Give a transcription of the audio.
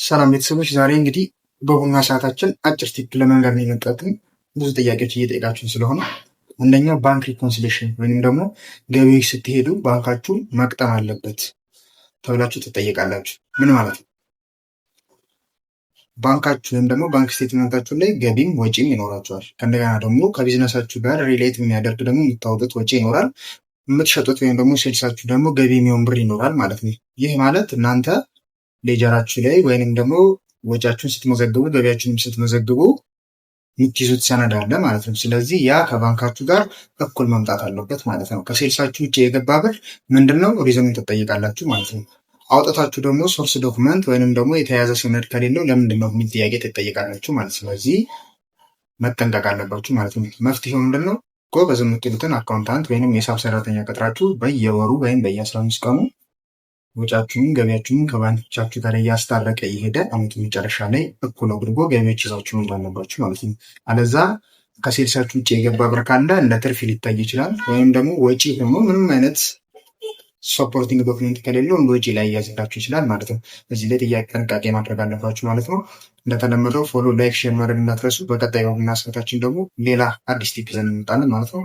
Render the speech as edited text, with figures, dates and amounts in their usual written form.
ሰላም ቤተሰቦች፣ ዛሬ እንግዲህ በቡና ሰዓታችን አጭር ቲፕ ለመንገር ነው የመጣሁት። ብዙ ጥያቄዎች እየጠየቃችሁን ስለሆነ አንደኛው ባንክ ሪኮንሲሌሽን ወይም ደግሞ ገቢዎች ስትሄዱ ባንካችሁ መቅጠም አለበት ተብላችሁ ትጠየቃላችሁ። ምን ማለት ነው? ባንካችሁ ወይም ደግሞ ባንክ ስቴትመንታችሁ ላይ ገቢም ወጪም ይኖራችኋል። ከእንደገና ደግሞ ከቢዝነሳችሁ ጋር ሪሌት የሚያደርግ ደግሞ የምታወጡት ወጪ ይኖራል። የምትሸጡት ወይም ደግሞ ሴልሳችሁ ደግሞ ገቢ የሚሆን ብር ይኖራል ማለት ነው። ይህ ማለት እናንተ ሌጀራችሁ ላይ ወይንም ደግሞ ወጪያችሁን ስትመዘግቡ ገቢያችሁንም ስትመዘግቡ የምትይዙት ሰነድ አለ ማለት ነው። ስለዚህ ያ ከባንካችሁ ጋር እኩል መምጣት አለበት ማለት ነው። ከሴልሳችሁ ውጭ የገባ ብር ምንድነው ሪዝኑን ትጠይቃላችሁ ማለት ነው። አውጥታችሁ ደግሞ ሶርስ ዶክመንት ወይንም ደግሞ የተያዘ ሰነድ ከሌለው ለምንድን ነው የሚል ጥያቄ ትጠይቃላችሁ ማለት ነው። ስለዚህ መጠንቀቅ አለባችሁ ማለት ነው። መፍትሄው ምንድነው? ጎበዝ የምትሉትን አካውንታንት ወይንም የሂሳብ ሰራተኛ ቀጥራችሁ በየወሩ ወይም በየ15 ቀኑ ወጫችሁን ገቢያችሁን ከባንኮቻችሁ ጋር እያስታረቀ የሄደ አመቱ መጨረሻ ላይ እኩል አድርጎ ገቢዎች ይዛችሁ መሄድ አለባችሁ ማለት ነው። አለዛ ከሴልሳችሁ ውጭ የገባ ብር ካለ እንደ ትርፍ ሊታይ ይችላል። ወይም ደግሞ ወጪ ደግሞ ምንም አይነት ሰፖርቲንግ ዶክመንት ከሌለው እንደ ወጪ ላይ ያዝላችሁ ይችላል ማለት ነው። በዚህ ላይ ጥንቃቄ ማድረግ አለባችሁ ማለት ነው። እንደተለመደው ፎሎ፣ ላይክ፣ ሼር ማድረግ እንዳትረሱ። በቀጣይ በቡና ሰዓታችን ደግሞ ሌላ አዲስ ቲፕ ይዘን እንመጣለን ማለት ነው።